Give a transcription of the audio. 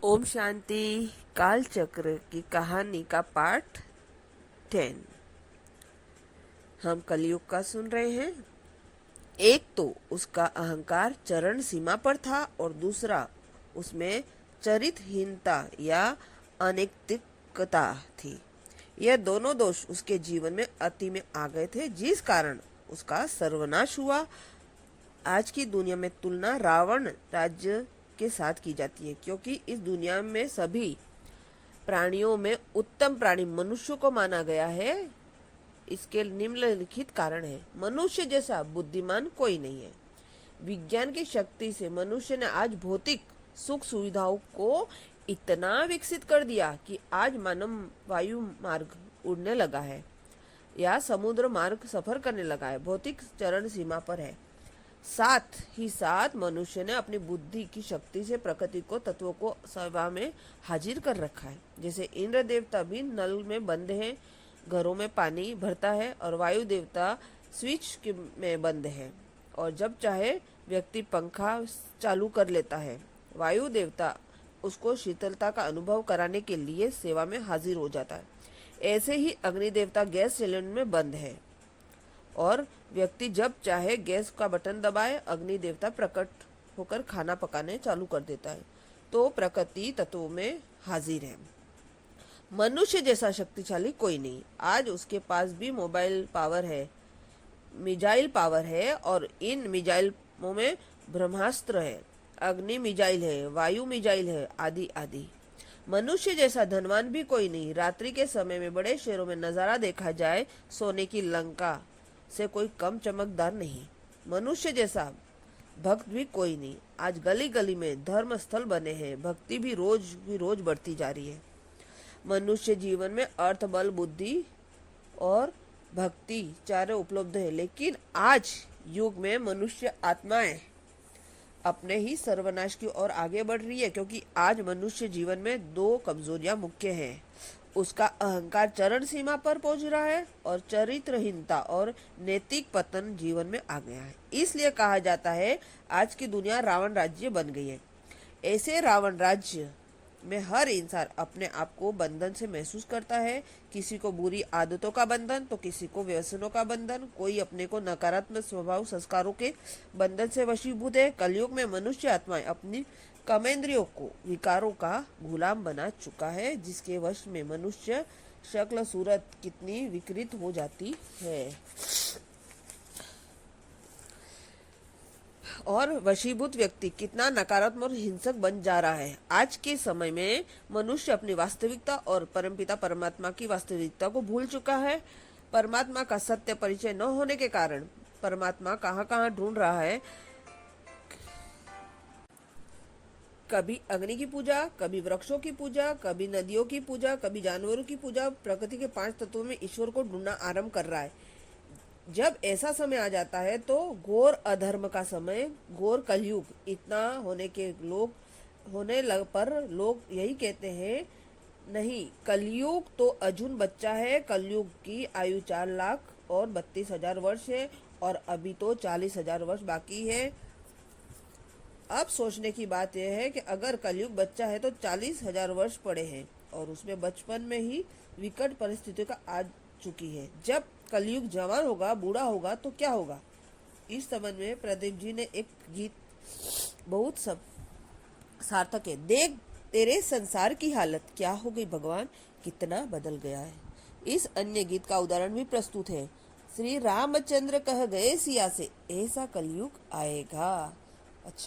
ओम शांति। काल चक्र की कहानी का पार्ट 10 हम कलयुग का सुन रहे हैं। एक तो उसका अहंकार चरण सीमा पर था और दूसरा उसमें चरित्रहीनता या अनैतिकता थी। यह दोनों दोष उसके जीवन में अति में आ गए थे, जिस कारण उसका सर्वनाश हुआ। आज की दुनिया में तुलना रावण राज्य के साथ की जाती है, क्योंकि इस दुनिया में सभी प्राणियों में उत्तम प्राणी मनुष्य को माना गया है। इसके निम्नलिखित कारण है। मनुष्य जैसा बुद्धिमान कोई नहीं है। विज्ञान की शक्ति से मनुष्य ने आज भौतिक सुख सुविधाओं को इतना विकसित कर दिया कि आज मानव वायु मार्ग उड़ने लगा है या समुद्र मार्ग सफर करने लगा है। भौतिक चरण सीमा पर है। साथ ही साथ मनुष्य ने अपनी बुद्धि की शक्ति से प्रकृति को तत्वों को सेवा में हाजिर कर रखा है। जैसे इंद्र देवता भी नल में बंद है, घरों में पानी भरता है, और वायु देवता स्विच में बंद है और जब चाहे व्यक्ति पंखा चालू कर लेता है। वायु देवता उसको शीतलता का अनुभव कराने के लिए सेवा में हाजिर हो जाता है। ऐसे ही अग्नि देवता गैस सिलेंडर में बंद है और व्यक्ति जब चाहे गैस का बटन दबाए, अग्नि देवता प्रकट होकर खाना पकाने चालू कर देता है। तो प्रकृति तत्वों में हाजिर है। मनुष्य जैसा शक्तिशाली कोई नहीं। आज उसके पास भी मोबाइल पावर है, मिजाइल पावर है, और इन मिजाइलों में ब्रह्मास्त्र है, अग्नि मिजाइल है, वायु मिजाइल है, आदि आदि। मनुष्य जैसा धनवान भी कोई नहीं। रात्रि के समय में बड़े शहरों में नजारा देखा जाए, सोने की लंका से कोई कम चमकदार नहीं। मनुष्य जैसा भक्त भी कोई नहीं। आज गली गली में धर्म स्थल बने हैं। भक्ति भी रोज बढ़ती जा रही है। मनुष्य जीवन में अर्थ, बल, बुद्धि और भक्ति चारों उपलब्ध है, लेकिन आज युग में मनुष्य आत्माएं अपने ही सर्वनाश की ओर आगे बढ़ रही है, क्योंकि आज मनुष्य जीवन में दो कमजोरियां मुख्य हैं। उसका अहंकार चरण सीमा पर पहुंच रहा है और चरित्रहीनता और नैतिक पतन जीवन में आ गया है। इसलिए कहा जाता है आज की दुनिया रावण राज्य बन गई है। ऐसे रावण राज्य में हर इंसान अपने आप को बंधन से महसूस करता है। किसी को बुरी आदतों का बंधन, तो किसी को व्यसनों का बंधन, कोई अपने को नकारात्मक स्वभाव संस्कारों के बंधन से वशीभूत है। कलयुग में मनुष्य आत्माएं अपनी कर्मेंद्रियों को विकारों का गुलाम बना चुका है, जिसके वश में मनुष्य शक्ल सूरत कितनी विकृत हो जाती है और वशीभूत व्यक्ति कितना नकारात्मक और हिंसक बन जा रहा है। आज के समय में मनुष्य अपनी वास्तविकता और परमपिता परमात्मा की वास्तविकता को भूल चुका है। परमात्मा का सत्य परिचय न होने के कारण परमात्मा कहाँ कहाँ ढूंढ रहा है। कभी अग्नि की पूजा, कभी वृक्षों की पूजा, कभी नदियों की पूजा, कभी जानवरों की पूजा। प्रकृति के 5 तत्वों में ईश्वर को ढूंढना आरंभ कर रहा है। जब ऐसा समय आ जाता है तो घोर अधर्म का समय, घोर कलयुग इतना होने लग पर लोग यही कहते हैं, नहीं, कलयुग तो अर्जुन बच्चा है। कलयुग की आयु 4,32,000 वर्ष है और अभी तो 40,000 वर्ष बाकी है। अब सोचने की बात यह है कि अगर कलयुग बच्चा है तो 40,000 वर्ष पड़े हैं और उसमें बचपन में ही विकट परिस्थितियों का आ चुकी है। जब कलयुग जवान होगा, बूढ़ा होगा तो क्या होगा। इस संबंध में प्रदीप जी ने एक गीत बहुत सब सार्थक है। देख तेरे संसार की हालत क्या हो गई भगवान, कितना बदल गया है। इस अन्य गीत का उदाहरण भी प्रस्तुत है। श्री रामचंद्र कह गए सिया से, ऐसा कलयुग आएगा। अच्छा।